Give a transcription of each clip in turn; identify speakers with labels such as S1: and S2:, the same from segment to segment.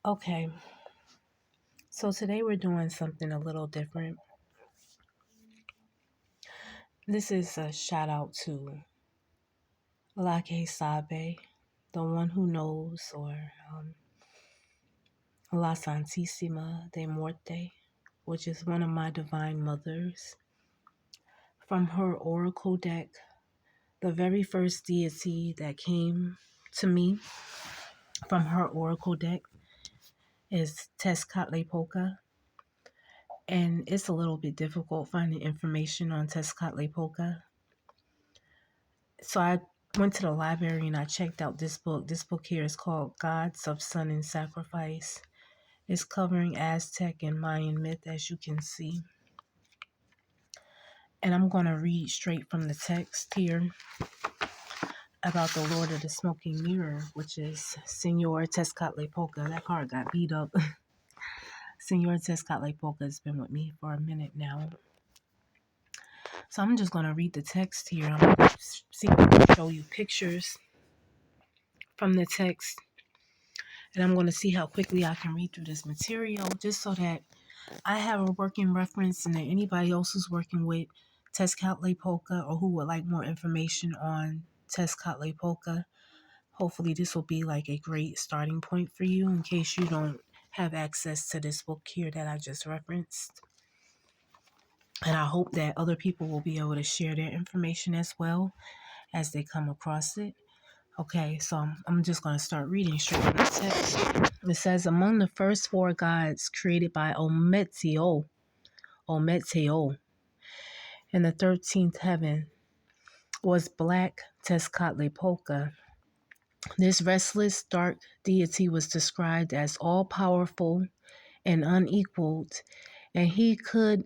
S1: Okay, so today we're doing something a little different. This is a shout out to Lake Sabe, the one who knows, or La Santísima de Muerte, which is one of my divine mothers. From her oracle deck, the very first deity that came to me from her oracle deck is Tezcatlipoca. And it's a little bit difficult finding information on Tezcatlipoca. So I went to the library and I checked out this book. This book here is called Gods of Sun and Sacrifice. It's covering Aztec and Mayan myth, as you can see. And I'm going to read straight from the text here about the Lord of the Smoking Mirror, which is Senor Tezcatlipoca. That card got beat up. Senor Tezcatlipoca has been with me for a minute now. So I'm just going to read the text here. I'm going to see if I can show you pictures from the text. And I'm going to see how quickly I can read through this material just so that I have a working reference and that anybody else who's working with Tezcatlipoca or who would like more information on Tezcatlipoca, hopefully this will be like a great starting point for you in case you don't have access to this book here that I just referenced. And I hope that other people will be able to share their information as well as they come across it. Okay, so I'm just going to start reading straight from the text. It says, among the first four gods created by Ometeo in the 13th heaven was Black Tezcatlipoca. This restless, dark deity was described as all-powerful and unequaled, and he could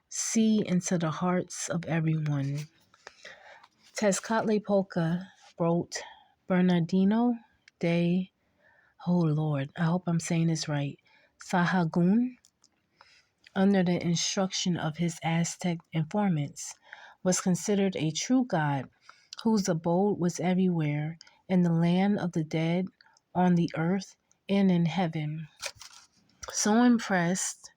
S1: see into the hearts of everyone. Tezcatlipoca wrote Bernardino de, oh Lord, I hope I'm saying this right, Sahagún, under the instruction of his Aztec informants, was considered a true god whose abode was everywhere, in the land of the dead, on the earth, and in heaven. So impressed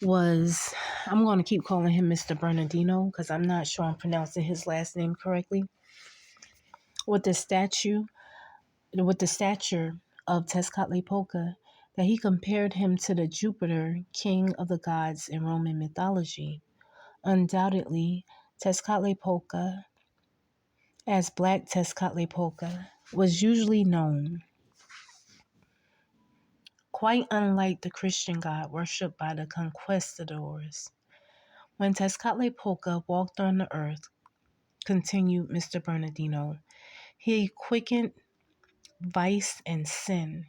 S1: was, I'm going to keep calling him Mr. Bernardino because I'm not sure I'm pronouncing his last name correctly, with the stature of Tezcatlipoca, that he compared him to the Jupiter, king of the gods in Roman mythology. Undoubtedly, Tezcatlipoca, as Black Tezcatlipoca, was usually known, quite unlike the Christian god worshipped by the conquistadors. When Tezcatlipoca walked on the earth, continued Mr. Bernardino, he quickened vice and sin.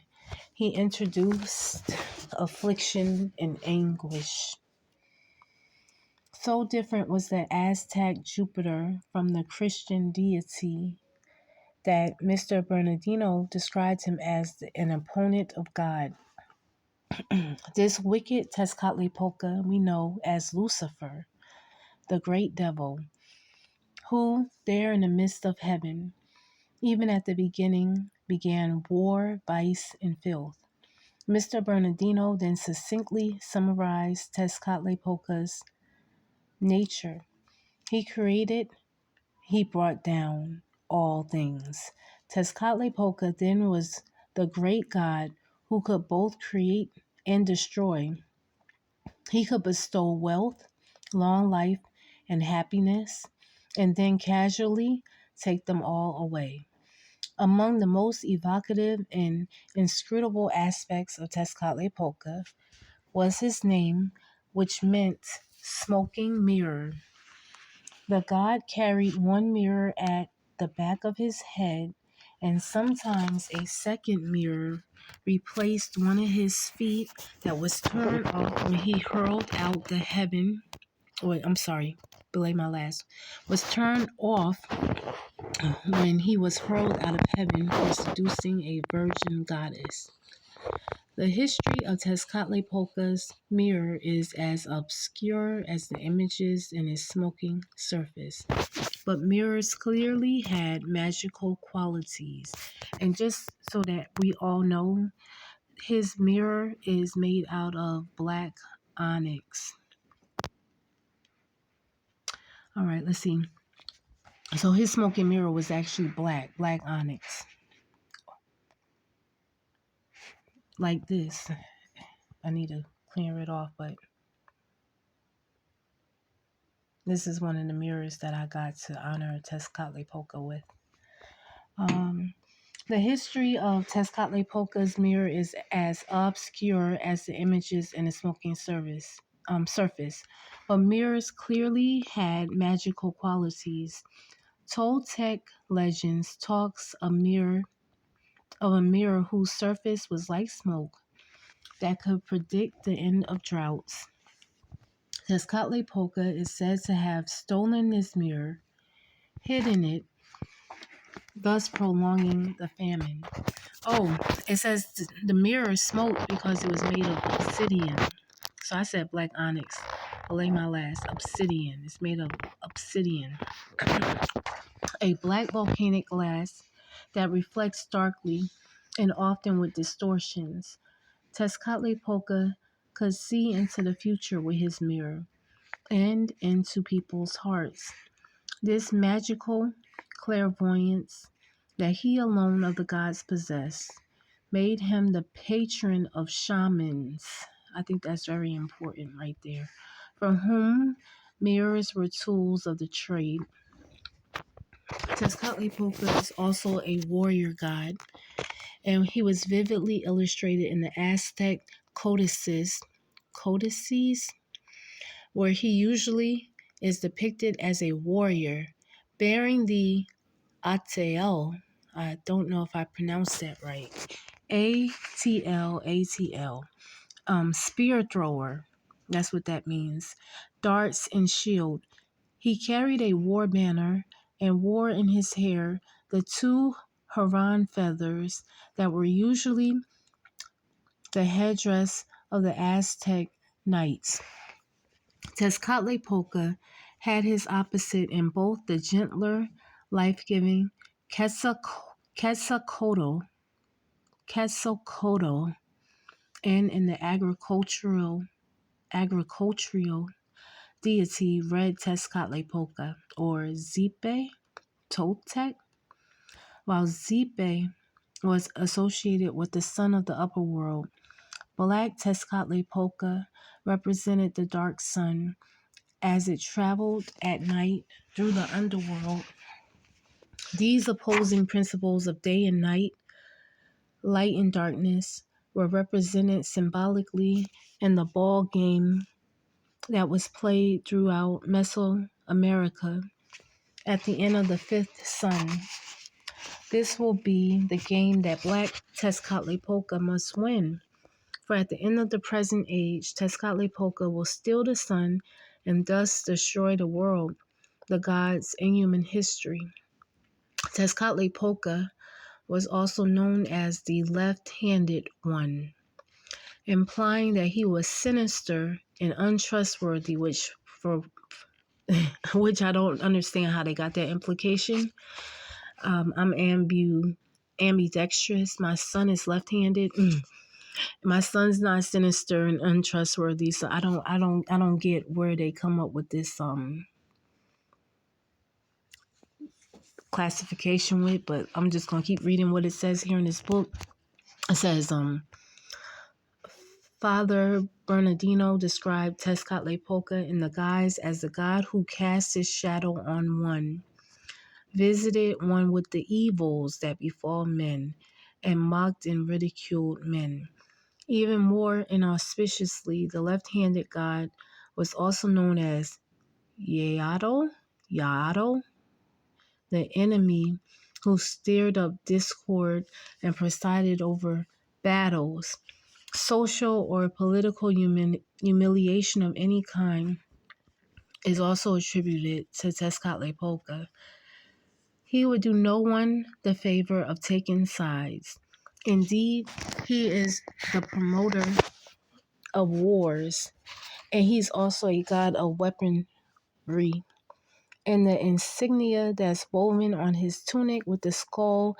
S1: He introduced affliction and anguish. So different was the Aztec Jupiter from the Christian deity that Mr. Bernardino described him as an opponent of God. This wicked Tezcatlipoca we know as Lucifer, the great devil, who there in the midst of heaven, even at the beginning, began war, vice, and filth. Mr. Bernardino then succinctly summarized Tezcatlipoca's nature. He created, he brought down all things. Tezcatlipoca then was the great god who could both create and destroy. He could bestow wealth, long life, and happiness, and then casually take them all away. Among the most evocative and inscrutable aspects of Tezcatlipoca was his name, which meant smoking mirror. The god carried one mirror at the back of his head, and sometimes a second mirror replaced one of his feet that was turned off when he hurled out the heaven. Wait, I'm sorry, belay my last. Was turned off when he was hurled out of heaven for seducing a virgin goddess. The history of Tezcatlipoca's mirror is as obscure as the images in its smoking surface, but mirrors clearly had magical qualities. And just so that we all know, his mirror is made out of black onyx. All right, let's see. So his smoking mirror was actually black onyx, like this. I need to clear it off, but this is one of the mirrors that I got to honor Tezcatlipoca with. The history of Tezcatlipoca's mirror is as obscure as the images in the smoking surface, but mirrors clearly had magical qualities. Toltec legends talks of a mirror whose surface was like smoke that could predict the end of droughts. Tezcatlipoca is said to have stolen this mirror, hidden it, thus prolonging the famine. Oh, it says the mirror smoked because it was made of obsidian. So I said black onyx. Belay my last. Obsidian. It's made of obsidian. A black volcanic glass that reflects darkly and often with distortions. Tezcatlipoca could see into the future with his mirror and into people's hearts. This magical clairvoyance that he alone of the gods possessed made him the patron of shamans. I think that's very important right there. For whom mirrors were tools of the trade. Tezcatlipoca is also a warrior god, and he was vividly illustrated in the Aztec codices, where he usually is depicted as a warrior bearing the Atl. I don't know if I pronounced that right. ATL. Spear thrower. That's what that means. Darts and shield. He carried a war banner and wore in his hair the two heron feathers that were usually the headdress of the Aztec knights. Tezcatlipoca had his opposite in both the gentler, life-giving Quetzalcoatl and in the agricultural deity Red Tezcatlipoca, or Zipe Toltec. While Zipe was associated with the sun of the upper world, Black Tezcatlipoca represented the dark sun as it traveled at night through the underworld. These opposing principles of day and night, light and darkness, were represented symbolically in the ball game that was played throughout Mesoamerica at the end of the fifth sun. This will be the game that Black Tezcatlipoca must win. For at the end of the present age, Tezcatlipoca will steal the sun and thus destroy the world, the gods, and human history. Tezcatlipoca was also known as the left-handed one, implying that he was sinister and untrustworthy, which I don't understand how they got that implication. I'm ambidextrous. My son is left-handed. My son's not sinister and untrustworthy, so I don't get where they come up with this classification with, but I'm just gonna keep reading what it says here in this book. It says, Father Bernardino described Tezcatlipoca in the guise as the god who casts his shadow on one, visited one with the evils that befall men, and mocked and ridiculed men. Even more inauspiciously, the left-handed god was also known as Yaado, the enemy who stirred up discord and presided over battles. Social or political humiliation of any kind is also attributed to Tezcatlipoca. He would do no one the favor of taking sides. Indeed, he is the promoter of wars, and he's also a god of weaponry. And the insignia that's woven on his tunic with the skull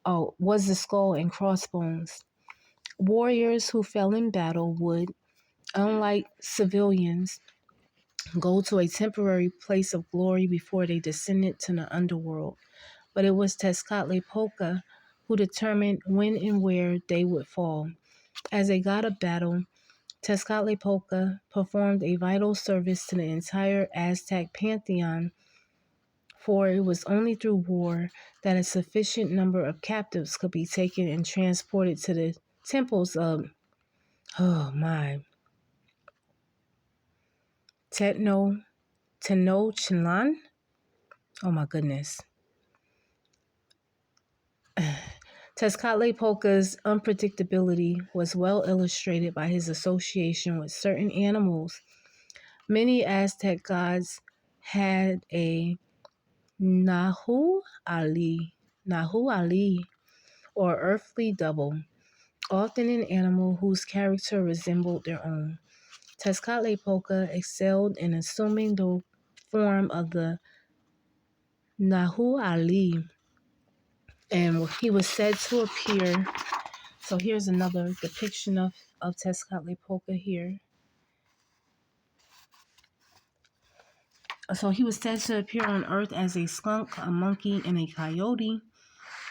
S1: was the skull and crossbones. Warriors who fell in battle would, unlike civilians, go to a temporary place of glory before they descended to the underworld. But it was Tezcatlipoca who determined when and where they would fall. As a god of battle, Tezcatlipoca performed a vital service to the entire Aztec pantheon, for it was only through war that a sufficient number of captives could be taken and transported to the temples of, oh my, Tenochtitlan. Oh my goodness. Tezcatlipoca's unpredictability was well illustrated by his association with certain animals. Many Aztec gods had a Nahu Ali, or earthly double, often an animal whose character resembled their own. Tezcatlipoca excelled in assuming the form of the Nahu Ali, and he was said to appear. So here's another depiction of Tezcatlipoca here. So he was said to appear on Earth as a skunk, a monkey, and a coyote.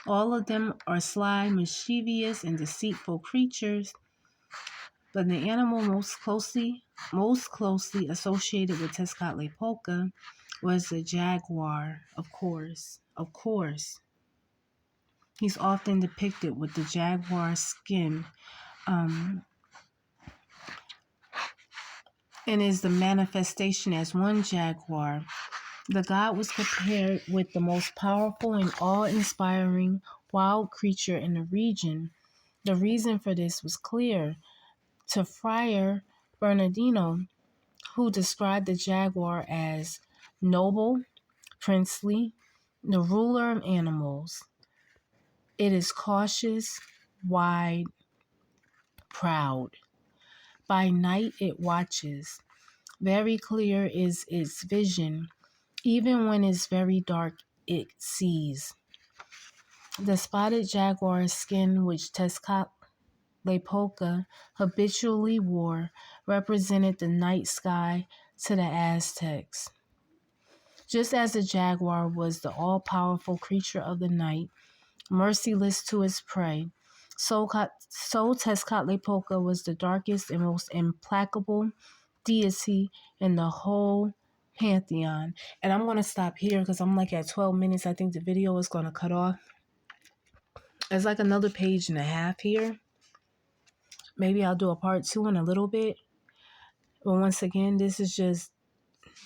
S1: All of them are sly, mischievous, and deceitful creatures. But the animal most closely associated with Tezcatlipoca was the jaguar, of course. Of course. He's often depicted with the jaguar skin, and is the manifestation as one jaguar. The god was compared with the most powerful and awe-inspiring wild creature in the region. The reason for this was clear to Friar Bernardino, who described the jaguar as noble, princely, the ruler of animals. It is cautious, wide, proud. By night it watches. Very clear is its vision. Even when it's very dark, it sees. The spotted jaguar skin, which Tezcatlipoca habitually wore, represented the night sky to the Aztecs. Just as the jaguar was the all-powerful creature of the night, merciless to its prey, so Tezcatlipoca was the darkest and most implacable deity in the whole pantheon. And I'm going to stop here because I'm like at 12 minutes. I think the video is going to cut off. It's like another page and a half here. Maybe I'll do a part 2 in a little bit. But once again, this is just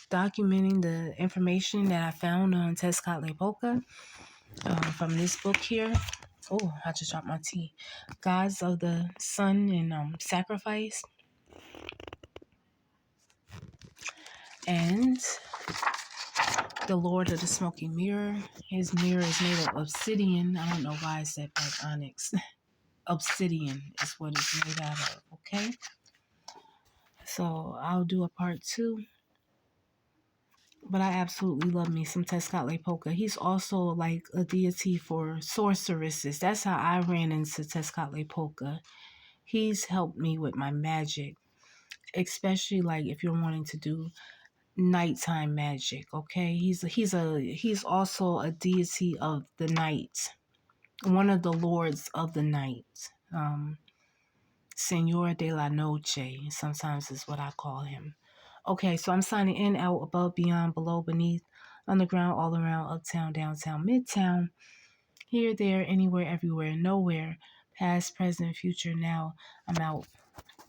S1: documenting the information that I found on Tezcatlipoca from this book here. Oh, I just dropped my tea. Gods of the Sun and Sacrifice. And the Lord of the Smoking Mirror. His mirror is made of obsidian. I don't know why I said like onyx. Obsidian is what it's made out of, okay? So I'll do a part 2. But I absolutely love me some Tezcatlipoca. He's also like a deity for sorceresses. That's how I ran into Tezcatlipoca. He's helped me with my magic, especially like if you're wanting to do nighttime magic. Okay, he's also a deity of the night, one of the lords of the night. Señor de la Noche, sometimes is what I call him. Okay, so I'm signing in, out, above, beyond, below, beneath, underground, all around, uptown, downtown, midtown, here, there, anywhere, everywhere, nowhere, past, present, future, now. I'm out.